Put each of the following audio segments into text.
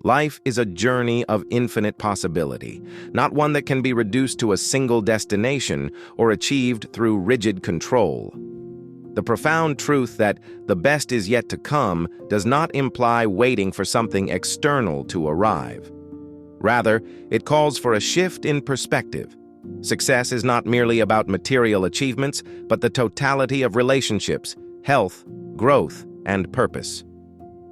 Life is a journey of infinite possibility, not one that can be reduced to a single destination or achieved through rigid control. The profound truth that the best is yet to come does not imply waiting for something external to arrive. Rather, it calls for a shift in perspective. Success is not merely about material achievements, but the totality of relationships, health, growth, and purpose.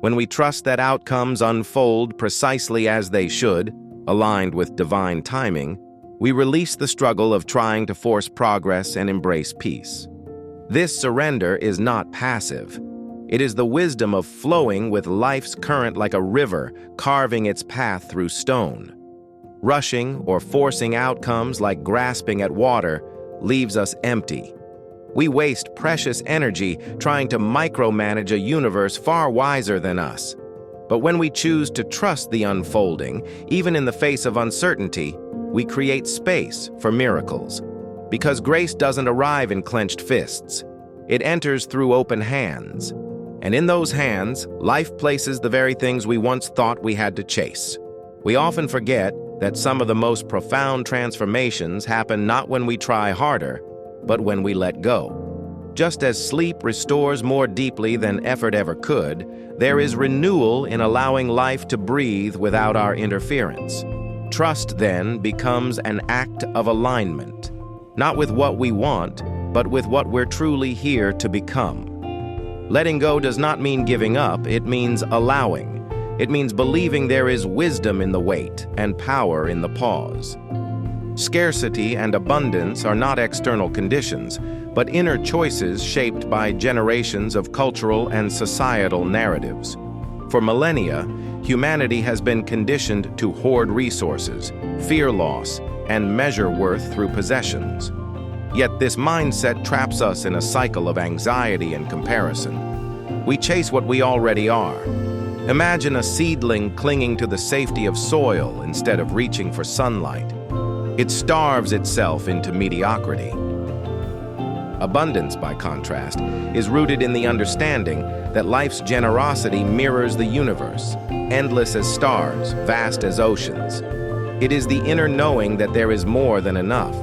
When we trust that outcomes unfold precisely as they should, aligned with divine timing, we release the struggle of trying to force progress and embrace peace. This surrender is not passive. It is the wisdom of flowing with life's current like a river, carving its path through stone. Rushing or forcing outcomes like grasping at water leaves us empty. We waste precious energy trying to micromanage a universe far wiser than us. But when we choose to trust the unfolding, even in the face of uncertainty, we create space for miracles. Because grace doesn't arrive in clenched fists. It enters through open hands. And in those hands, life places the very things we once thought we had to chase. We often forget that some of the most profound transformations happen not when we try harder, but when we let go. Just as sleep restores more deeply than effort ever could, there is renewal in allowing life to breathe without our interference. Trust, then, becomes an act of alignment, not with what we want, but with what we're truly here to become. Letting go does not mean giving up, it means allowing. It means believing there is wisdom in the wait and power in the pause. Scarcity and abundance are not external conditions, but inner choices shaped by generations of cultural and societal narratives. For millennia, humanity has been conditioned to hoard resources, fear loss, and measure worth through possessions. Yet this mindset traps us in a cycle of anxiety and comparison. We chase what we already are. Imagine a seedling clinging to the safety of soil instead of reaching for sunlight. It starves itself into mediocrity. Abundance, by contrast, is rooted in the understanding that life's generosity mirrors the universe, endless as stars, vast as oceans. It is the inner knowing that there is more than enough: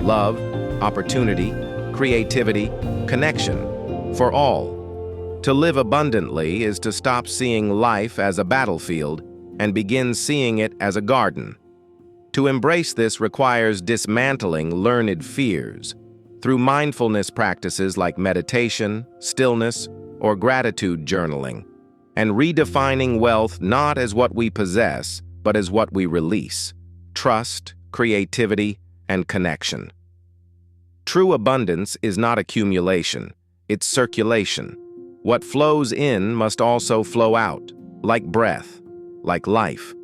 love, opportunity, creativity, connection, for all. To live abundantly is to stop seeing life as a battlefield and begin seeing it as a garden. To embrace this requires dismantling learned fears through mindfulness practices like meditation, stillness, or gratitude journaling, and redefining wealth not as what we possess, but as what we release: trust, creativity, and connection. True abundance is not accumulation, it's circulation. What flows in must also flow out, like breath, like life.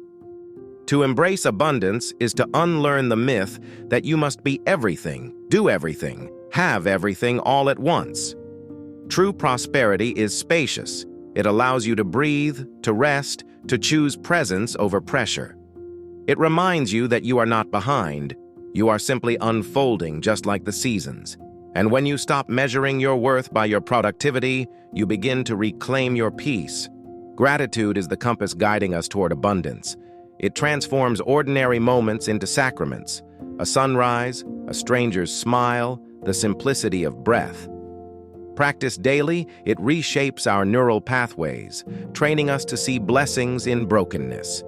To embrace abundance is to unlearn the myth that you must be everything, do everything, have everything all at once. True prosperity is spacious. It allows you to breathe, to rest, to choose presence over pressure. It reminds you that you are not behind. You are simply unfolding just like the seasons. And when you stop measuring your worth by your productivity, you begin to reclaim your peace. Gratitude is the compass guiding us toward abundance. It transforms ordinary moments into sacraments: a sunrise, a stranger's smile, the simplicity of breath. Practiced daily, it reshapes our neural pathways, training us to see blessings in brokenness.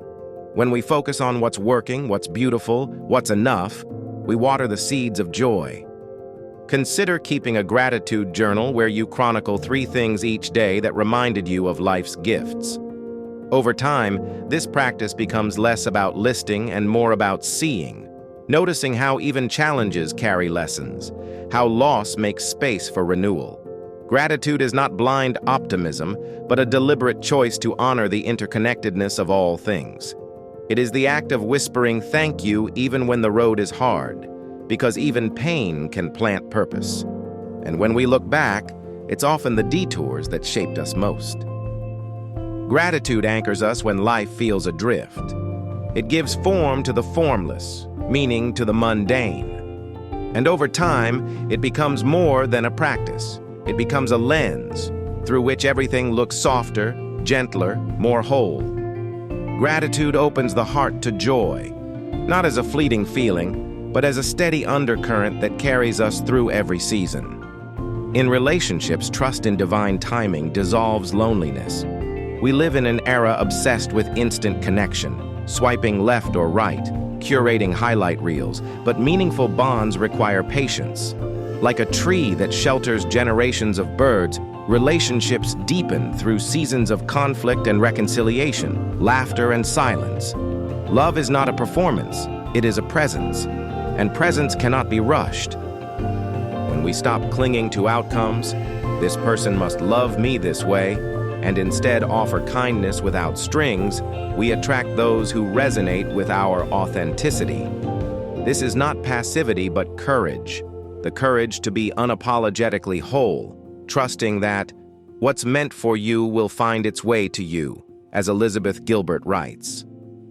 When we focus on what's working, what's beautiful, what's enough, we water the seeds of joy. Consider keeping a gratitude journal where you chronicle 3 things each day that reminded you of life's gifts. Over time, this practice becomes less about listing and more about seeing, noticing how even challenges carry lessons, how loss makes space for renewal. Gratitude is not blind optimism, but a deliberate choice to honor the interconnectedness of all things. It is the act of whispering thank you even when the road is hard, because even pain can plant purpose. And when we look back, it's often the detours that shaped us most. Gratitude anchors us when life feels adrift. It gives form to the formless, meaning to the mundane. And over time, it becomes more than a practice. It becomes a lens through which everything looks softer, gentler, more whole. Gratitude opens the heart to joy, not as a fleeting feeling, but as a steady undercurrent that carries us through every season. In relationships, trust in divine timing dissolves loneliness. We live in an era obsessed with instant connection, swiping left or right, curating highlight reels, but meaningful bonds require patience. Like a tree that shelters generations of birds, relationships deepen through seasons of conflict and reconciliation, laughter and silence. Love is not a performance, it is a presence, and presence cannot be rushed. When we stop clinging to outcomes, this person must love me this way, and instead offer kindness without strings, we attract those who resonate with our authenticity. This is not passivity but courage, the courage to be unapologetically whole, trusting that what's meant for you will find its way to you, as Elizabeth Gilbert writes.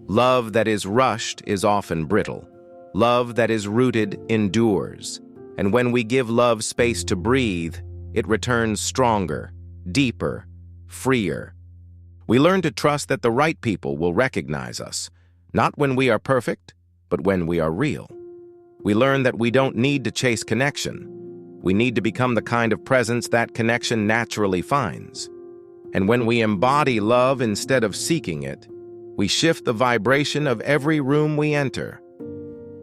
Love that is rushed is often brittle. Love that is rooted endures. And when we give love space to breathe, it returns stronger, deeper, freer. We learn to trust that the right people will recognize us, not when we are perfect, but when we are real. We learn that we don't need to chase connection. We need to become the kind of presence that connection naturally finds. And when we embody love instead of seeking it, we shift the vibration of every room we enter.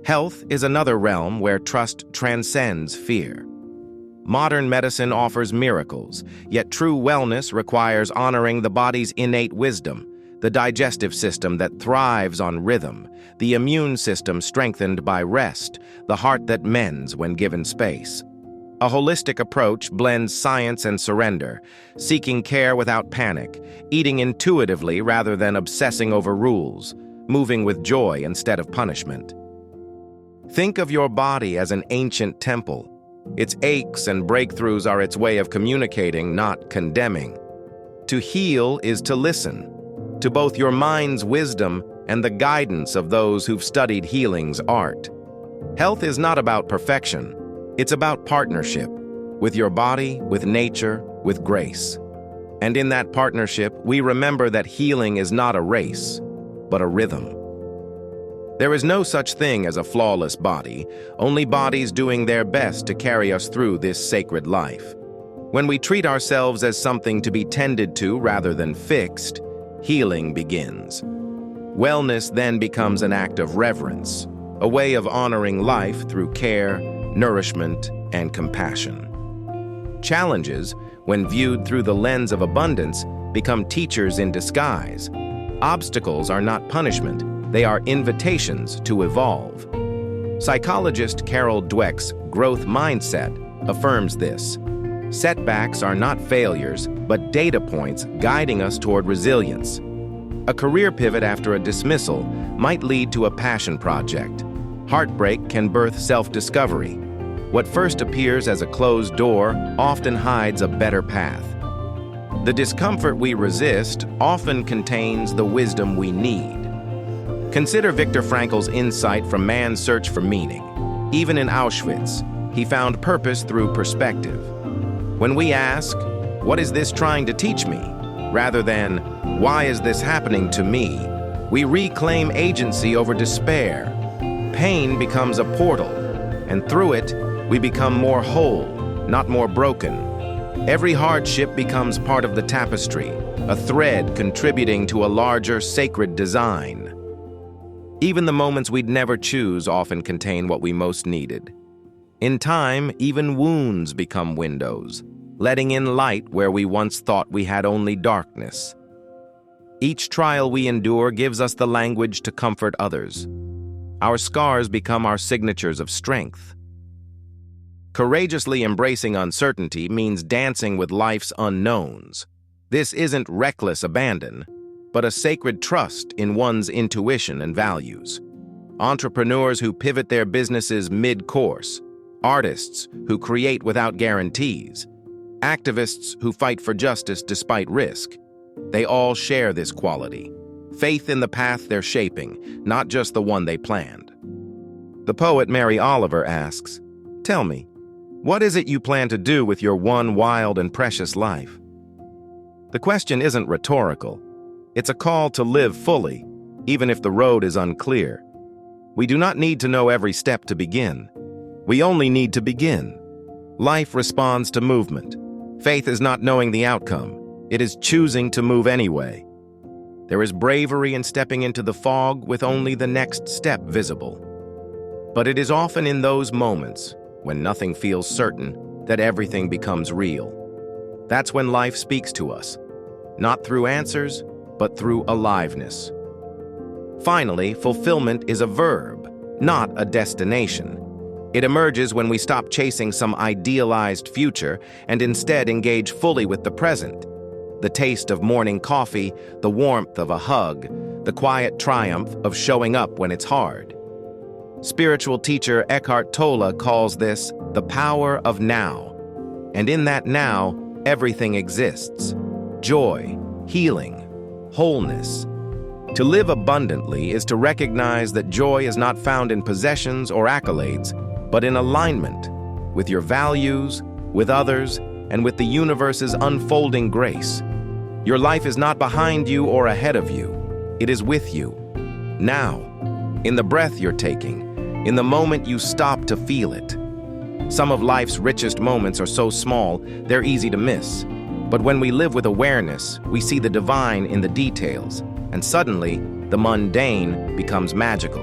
Health is another realm where trust transcends fear. Modern medicine offers miracles, yet true wellness requires honoring the body's innate wisdom, the digestive system that thrives on rhythm, the immune system strengthened by rest, the heart that mends when given space. A holistic approach blends science and surrender, seeking care without panic, eating intuitively rather than obsessing over rules, moving with joy instead of punishment. Think of your body as an ancient temple. Its aches and breakthroughs are its way of communicating, not condemning. To heal is to listen, to both your mind's wisdom and the guidance of those who've studied healing's art. Health is not about perfection. It's about partnership, with your body, with nature, with grace. And in that partnership, we remember that healing is not a race, but a rhythm. There is no such thing as a flawless body, only bodies doing their best to carry us through this sacred life. When we treat ourselves as something to be tended to rather than fixed, healing begins. Wellness then becomes an act of reverence, a way of honoring life through care, nourishment, and compassion. Challenges, when viewed through the lens of abundance, become teachers in disguise. Obstacles are not punishment, they are invitations to evolve. Psychologist Carol Dweck's growth mindset affirms this. Setbacks are not failures, but data points guiding us toward resilience. A career pivot after a dismissal might lead to a passion project. Heartbreak can birth self-discovery. What first appears as a closed door often hides a better path. The discomfort we resist often contains the wisdom we need. Consider Viktor Frankl's insight from man's search for meaning. Even in Auschwitz, he found purpose through perspective. When we ask, "What is this trying to teach me?" rather than, "Why is this happening to me?" we reclaim agency over despair. Pain becomes a portal, and through it, we become more whole, not more broken. Every hardship becomes part of the tapestry, a thread contributing to a larger sacred design. Even the moments we'd never choose often contain what we most needed. In time, even wounds become windows, letting in light where we once thought we had only darkness. Each trial we endure gives us the language to comfort others. Our scars become our signatures of strength. Courageously embracing uncertainty means dancing with life's unknowns. This isn't reckless abandon, but a sacred trust in one's intuition and values. Entrepreneurs who pivot their businesses mid-course, artists who create without guarantees, activists who fight for justice despite risk, they all share this quality. Faith in the path they're shaping, not just the one they planned. The poet Mary Oliver asks, "Tell me, what is it you plan to do with your one wild and precious life?" The question isn't rhetorical. It's a call to live fully, even if the road is unclear. We do not need to know every step to begin. We only need to begin. Life responds to movement. Faith is not knowing the outcome. It is choosing to move anyway. There is bravery in stepping into the fog with only the next step visible. But it is often in those moments, when nothing feels certain, that everything becomes real. That's when life speaks to us, not through answers, but through aliveness. Finally, fulfillment is a verb, not a destination. It emerges when we stop chasing some idealized future and instead engage fully with the present. The taste of morning coffee, the warmth of a hug, the quiet triumph of showing up when it's hard. Spiritual teacher Eckhart Tolle calls this the power of now. And in that now, everything exists. Joy, healing, wholeness. To live abundantly is to recognize that joy is not found in possessions or accolades, but in alignment with your values, with others, and with the universe's unfolding grace. Your life is not behind you or ahead of you. It is with you. Now, in the breath you're taking, in the moment you stop to feel it. Some of life's richest moments are so small, they're easy to miss. But when we live with awareness, we see the divine in the details, and suddenly, the mundane becomes magical.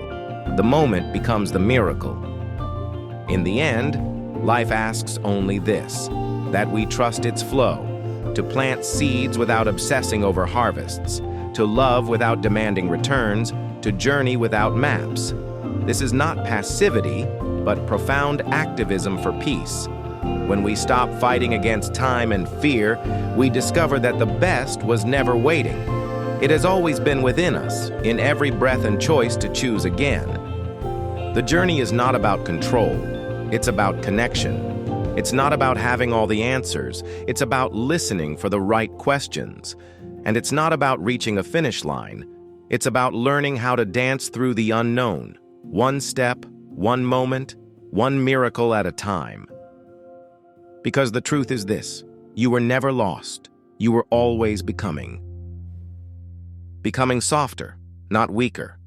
The moment becomes the miracle. In the end, life asks only this, that we trust its flow, to plant seeds without obsessing over harvests, to love without demanding returns, to journey without maps. This is not passivity, but profound activism for peace. When we stop fighting against time and fear, we discover that the best was never waiting. It has always been within us, in every breath and choice to choose again. The journey is not about control. It's about connection. It's not about having all the answers. It's about listening for the right questions. And it's not about reaching a finish line. It's about learning how to dance through the unknown, one step, one moment, one miracle at a time. Because the truth is this, you were never lost. You were always becoming. Becoming softer, not weaker.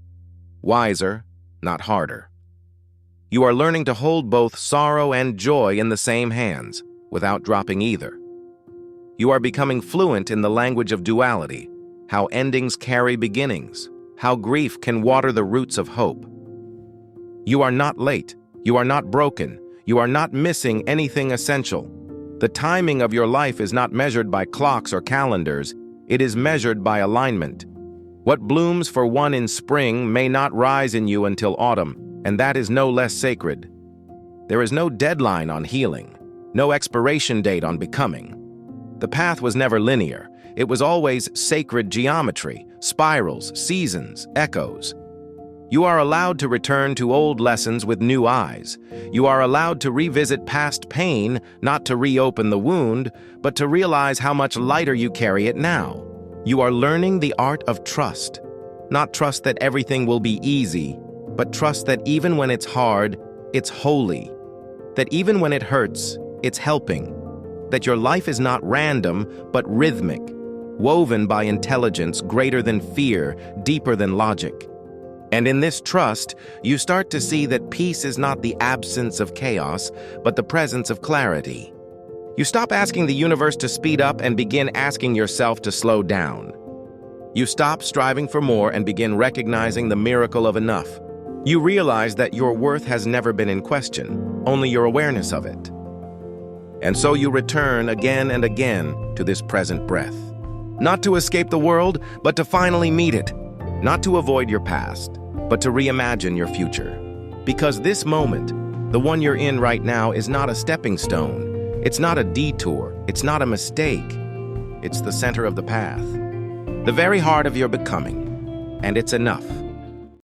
Wiser, not harder. You are learning to hold both sorrow and joy in the same hands, without dropping either. You are becoming fluent in the language of duality, how endings carry beginnings, how grief can water the roots of hope. You are not late, you are not broken, you are not missing anything essential. The timing of your life is not measured by clocks or calendars, it is measured by alignment. What blooms for one in spring may not rise in you until autumn, and that is no less sacred. There is no deadline on healing, no expiration date on becoming. The path was never linear. It was always sacred geometry, spirals, seasons, echoes. You are allowed to return to old lessons with new eyes. You are allowed to revisit past pain, not to reopen the wound, but to realize how much lighter you carry it now. You are learning the art of trust. Not trust that everything will be easy, but trust that even when it's hard, it's holy. That even when it hurts, it's helping. That your life is not random, but rhythmic, woven by intelligence greater than fear, deeper than logic. And in this trust, you start to see that peace is not the absence of chaos, but the presence of clarity. You stop asking the universe to speed up and begin asking yourself to slow down. You stop striving for more and begin recognizing the miracle of enough. You realize that your worth has never been in question, only your awareness of it. And so you return again and again to this present breath. Not to escape the world, but to finally meet it. Not to avoid your past, but to reimagine your future. Because this moment, the one you're in right now, is not a stepping stone. It's not a detour. It's not a mistake. It's the center of the path. The very heart of your becoming. And it's enough.